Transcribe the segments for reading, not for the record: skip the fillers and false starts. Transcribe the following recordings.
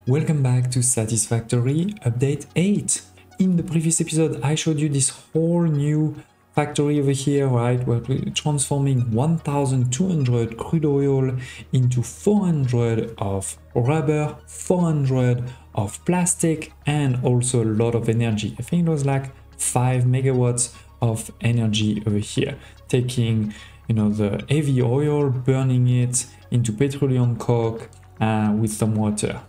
Welcome back to Satisfactory update 8. In the previous episode I showed you this whole new factory over here, right, where we're transforming 1200 crude oil into 400 of rubber, 400 of plastic, and also a lot of energy. I think it was like 5 megawatts of energy over here, taking the heavy oil, burning it into petroleum coke with some water.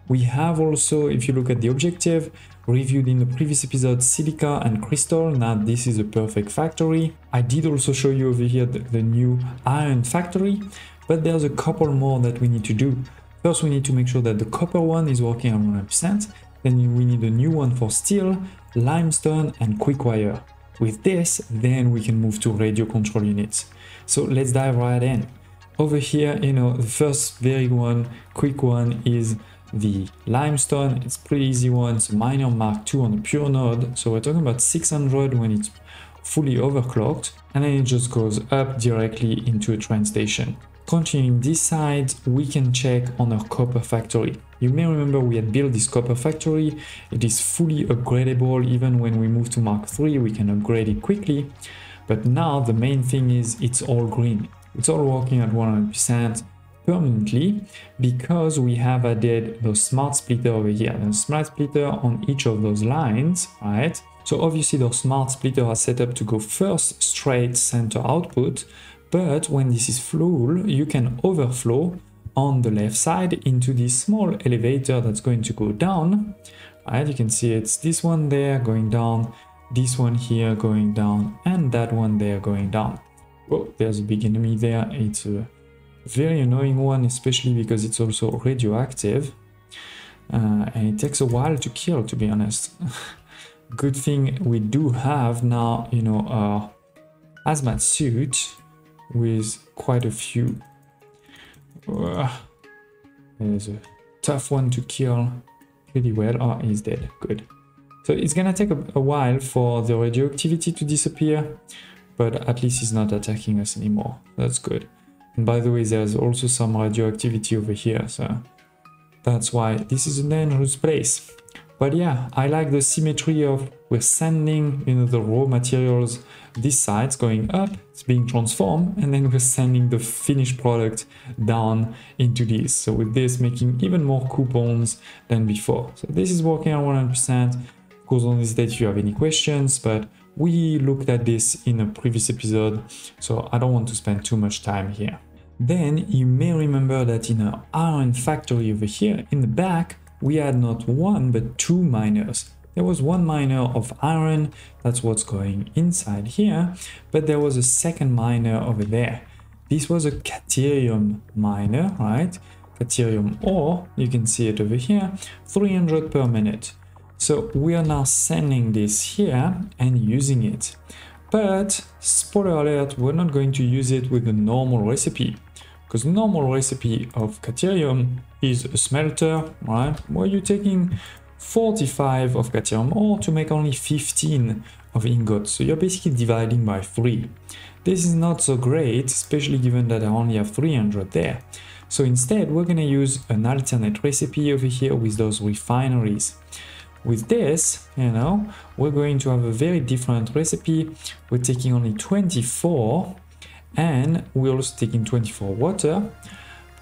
We have also, if you look at the objective, reviewed in the previous episode silica and crystal. Now this is a perfect factory. I did also show you over here the new iron factory, but there's a couple more that we need to do. First, we need to make sure that the copper one is working at 100%. Then we need a new one for steel, limestone, and quick wire. With this, then we can move to radio control units. So let's dive right in. Over here, the first very quick one is the limestone. It's pretty easy one. It's a minor Mark II on a pure node. So we're talking about 600 when it's fully overclocked, and then it just goes up directly into a train station. Continuing this side, we can check on our copper factory. You may remember we had built this copper factory. It is fully upgradable. Even when we move to Mark III, we can upgrade it quickly. But now the main thing is it's all green. It's all working at 100%. Permanently, because we have added the smart splitter over here, and smart splitter on each of those lines, right? So obviously the smart splitter are set up to go first straight center output, but when this is full, you can overflow on the left side into this small elevator that's going to go down, right? You can see it's this one there going down, this one here going down, and that one there going down. Oh, there's a big enemy there. It's a very annoying one, especially because it's also radioactive, and it takes a while to kill, to be honest. Good thing we do have now a hazmat suit with quite a few. There's a tough one to kill pretty well. Oh, he's dead. Good. So it's gonna take a while for the radioactivity to disappear, but at least he's not attacking us anymore. That's good. And by the way, there's also some radioactivity over here, so that's why this is a dangerous place. But yeah, I like the symmetry of we're sending the raw materials, this side's going up, it's being transformed, and then we're sending the finished product down into this. So with this making even more coupons than before. So this is working at 100%. Of course, don't hesitate if you have any questions, but we looked at this in a previous episode, so I don't want to spend too much time here. Then you may remember that in our iron factory over here in the back, we had not one but two miners. There was one miner of iron, that's what's going inside here, but there was a second miner over there. This was a caterium miner, right? Caterium ore, you can see it over here, 300 per minute. So we are now sending this here and using it. But spoiler alert, we're not going to use it with the normal recipe, because the normal recipe of caterium is a smelter, right, where you're taking 45 of caterium ore to make only 15 of ingots. So you're basically dividing by 3. This is not so great, especially given that I only have 300 there. So instead, we're going to use an alternate recipe over here with those refineries. With this, we're going to have a very different recipe. We're taking only 24, and we're also taking 24 water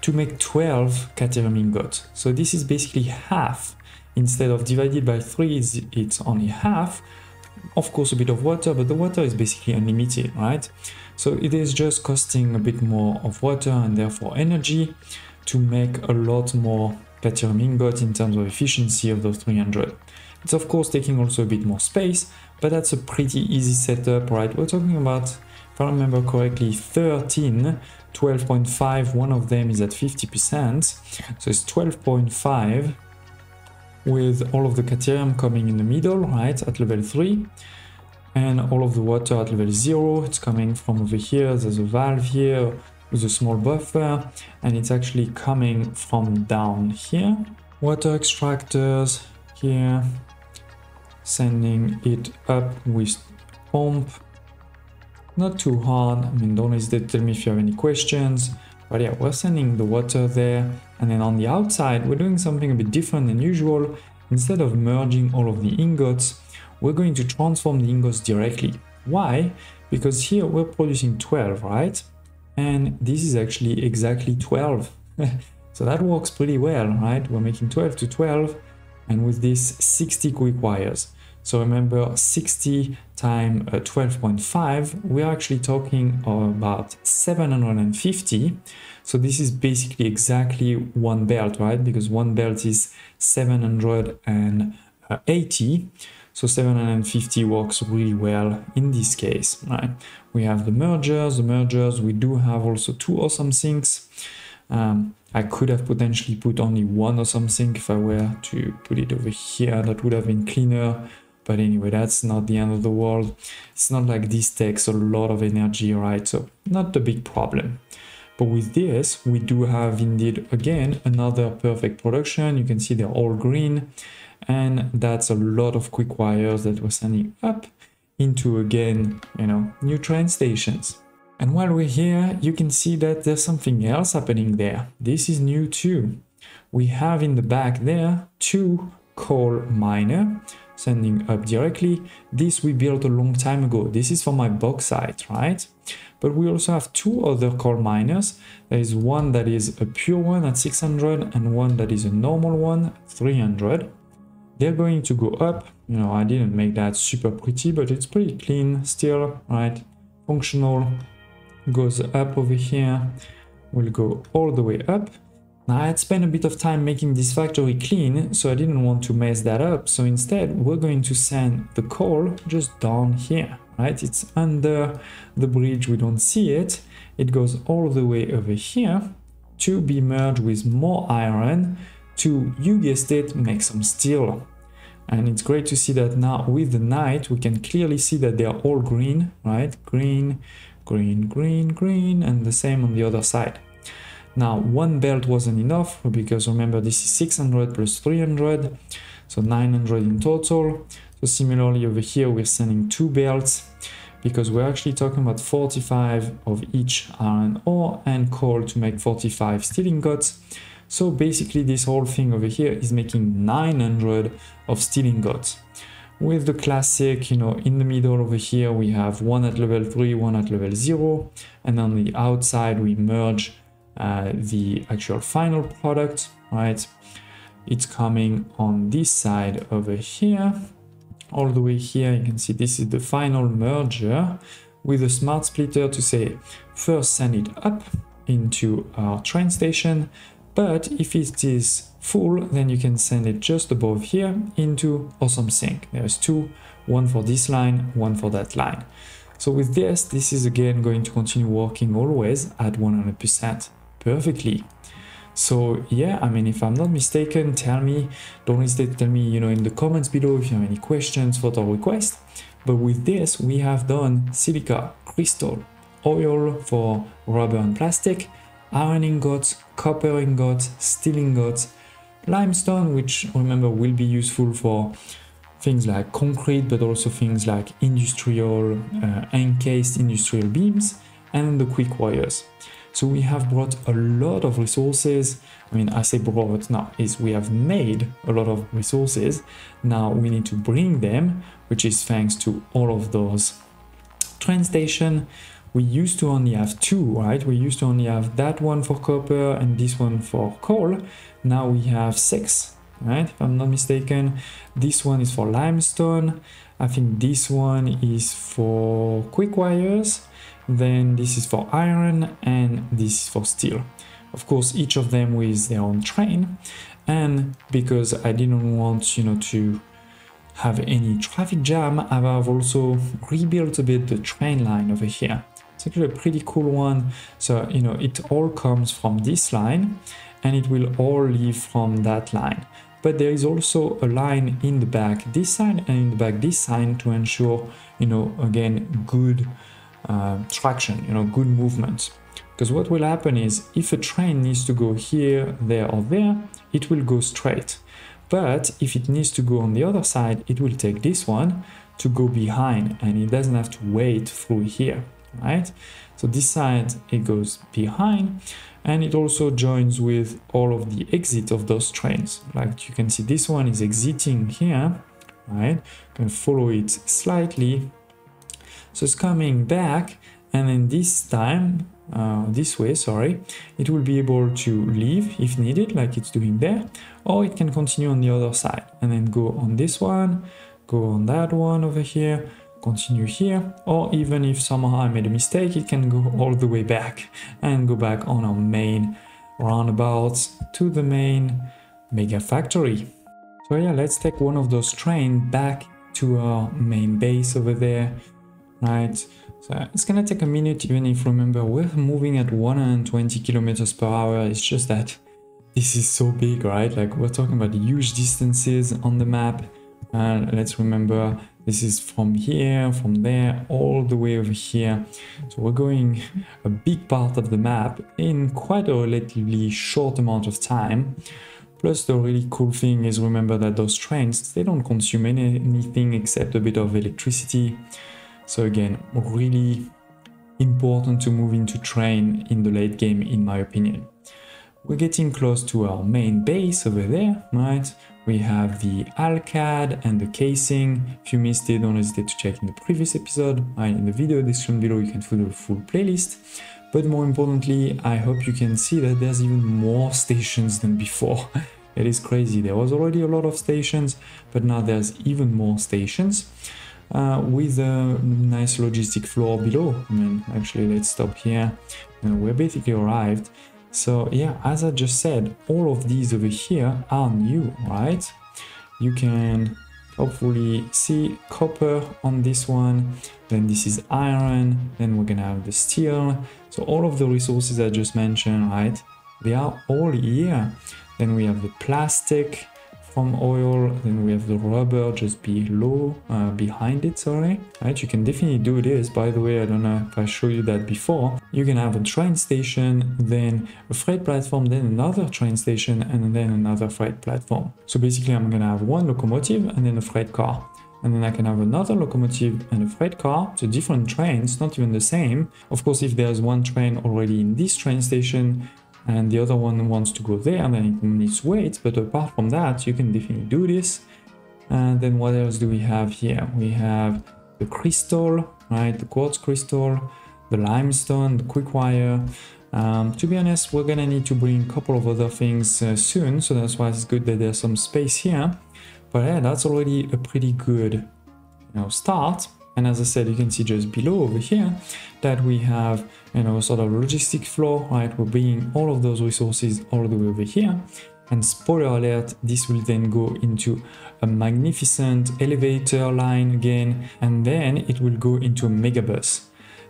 to make 12 caterium ingots. So this is basically half. Instead of divided by 3, it's only half. Of course, a bit of water, but the water is basically unlimited, right? So it is just costing a bit more of water and therefore energy to make a lot more caterium ingot in terms of efficiency of those 300. It's of course taking also a bit more space, but that's a pretty easy setup, right? We're talking about, if I remember correctly, 13, 12.5, one of them is at 50%, so it's 12.5 with all of the caterium coming in the middle, right, at level 3, and all of the water at level 0. It's coming from over here, there's a valve here with a small buffer, and it's actually coming from down here. Water extractors here, sending it up with pump. Not too hard. I mean, don't hesitate to tell me if you have any questions. But yeah, we're sending the water there. And then on the outside, we're doing something a bit different than usual. Instead of merging all of the ingots, we're going to transform the ingots directly. Why? Because here we're producing 12, right? And this is actually exactly 12. So that works pretty well, right? We're making 12 to 12, and with this 60 quick wires. So remember, 60 times 12.5, we're actually talking about 750. So this is basically exactly one belt, right? Because one belt is 780. So 750 works really well in this case, right? We have the mergers. We do have also 2 awesome sinks. I could have potentially put only 1 awesome sink if I were to put it over here. That would have been cleaner. But anyway, that's not the end of the world. It's not like this takes a lot of energy, right? So not the big problem. But with this, we do have indeed, again, another perfect production. You can see they're all green. And that's a lot of quick wires that we're sending up into, again, new train stations. And while we're here, you can see that there's something else happening there. This is new too. We have in the back there 2 coal miner sending up directly. This we built a long time ago. This is for my bauxite, right? But we also have 2 other coal miners. There is one that is a pure one at 600 and one that is a normal one at 300. They're going to go up. I didn't make that super pretty, but it's pretty clean still, right? Functional. Goes up over here. We'll go all the way up. Now, I had spent a bit of time making this factory clean, so I didn't want to mess that up. So instead, we're going to send the coal just down here, right? It's under the bridge, we don't see it. It goes all the way over here to be merged with more iron to, you guessed it, make some steel. And it's great to see that now with the night, we can clearly see that they are all green, right? Green, green, green, green, and the same on the other side. Now, one belt wasn't enough because remember, this is 600 plus 300, so 900 in total. So similarly over here, we're sending 2 belts because we're actually talking about 45 of each iron ore and coal to make 45 steel ingots. So basically this whole thing over here is making 900 of steel ingots. With the classic, in the middle over here, we have 1 at level 3, 1 at level 0. And on the outside, we merge the actual final product, right? It's coming on this side over here. All the way here, you can see this is the final merger with a smart splitter to say, first send it up into our train station. But if it is full, then you can send it just above here into awesome sink. There's 2, one for this line, one for that line. So with this is again going to continue working always at 100% perfectly. So yeah, I mean, if I'm not mistaken, don't hesitate to tell me, in the comments below if you have any questions, photo requests. But with this, we have done silica, crystal, oil for rubber and plastic, iron ingots, copper ingots, steel ingots, limestone, which remember will be useful for things like concrete, but also things like industrial, encased industrial beams, and the quick wires. So we have brought a lot of resources. I mean, I say brought now, is we have made a lot of resources. Now we need to bring them, which is thanks to all of those train stations. We used to only have 2, right? We used to only have that one for copper and this one for coal. Now we have 6, right? If I'm not mistaken. This one is for limestone. I think this one is for quick wires. Then this is for iron and this is for steel. Of course, each of them with their own train. And because I didn't want, to have any traffic jam, I've also rebuilt a bit the train line over here. It's actually a pretty cool one. So, it all comes from this line and it will all leave from that line. But there is also a line in the back this side and in the back this side to ensure, again, good traction, good movement. Because what will happen is if a train needs to go here, there or there, it will go straight. But if it needs to go on the other side, it will take this one to go behind and it doesn't have to wait through here. right? So this side, it goes behind, and it also joins with all of the exit of those trains. Like you can see, this one is exiting here, right? Can follow it slightly. So it's coming back, and then this time, this way, sorry, it will be able to leave if needed, like it's doing there, or it can continue on the other side and then go on this one, go on that one over here, continue here, or even if somehow I made a mistake, it can go all the way back and go back on our main roundabouts to the main mega factory. So yeah, let's take one of those trains back to our main base over there, right? So it's gonna take a minute, even if, remember, we're moving at 120 kilometers per hour. It's just that this is so big, right? Like we're talking about huge distances on the map. Let's remember, this is from here, from there, all the way over here. So we're going a big part of the map in quite a relatively short amount of time. Plus, the really cool thing is, remember that those trains, they don't consume anything except a bit of electricity. So again, really important to move into train in the late game, in my opinion. We're getting close to our main base over there, right? We have the Alcad and the casing. If you missed it, don't hesitate to check in the previous episode. In the video description below, you can find the full playlist. But more importantly, I hope you can see that there's even more stations than before. It is crazy. There was already a lot of stations, but now there's even more stations. With a nice logistic floor below. I mean, actually, let's stop here. We're basically arrived. So yeah, as I just said, all of these over here are new, right? You can hopefully see copper on this one, then this is iron, then we're gonna have the steel. So all of the resources I just mentioned, right, they are all here. Then we have the plastic from oil, then we have the rubber just below, behind it, sorry. Right, you can definitely do this. By the way, I don't know if I showed you that before. You can have a train station, then a freight platform, then another train station, and then another freight platform. So basically, I'm gonna have one locomotive and then a freight car. And then I can have another locomotive and a freight car, so different trains, not even the same. Of course, if there's one train already in this train station, and the other one wants to go there, then it needs to wait. But apart from that, you can definitely do this. And then what else do we have here? We have the crystal, right? The quartz crystal, the limestone, the quick wire. To be honest, we're gonna need to bring a couple of other things soon, so that's why it's good that there's some space here. But yeah, that's already a pretty good, start. And as I said, you can see just below over here that we have, sort of logistic flow, right? We're bringing all of those resources all the way over here. And spoiler alert, this will then go into a magnificent elevator line again, and then it will go into a megabus.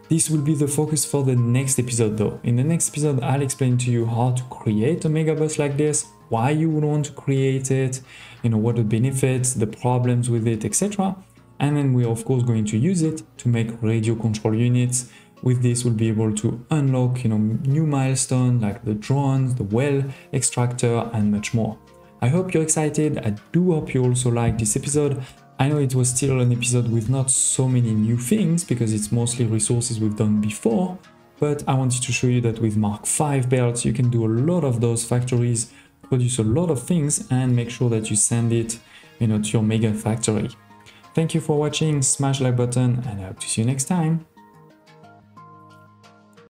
This will be the focus for the next episode though. In the next episode, I'll explain to you how to create a megabus like this, why you would want to create it, what are the benefits, the problems with it, etc. And then we're of course going to use it to make radio control units. With this, we'll be able to unlock, new milestones like the drones, the well extractor, and much more. I hope you're excited. I do hope you also liked this episode. I know it was still an episode with not so many new things because it's mostly resources we've done before, but I wanted to show you that with Mark V belts, you can do a lot of those factories, produce a lot of things, and make sure that you send it, to your mega factory. Thank you for watching, smash the like button, and I hope to see you next time.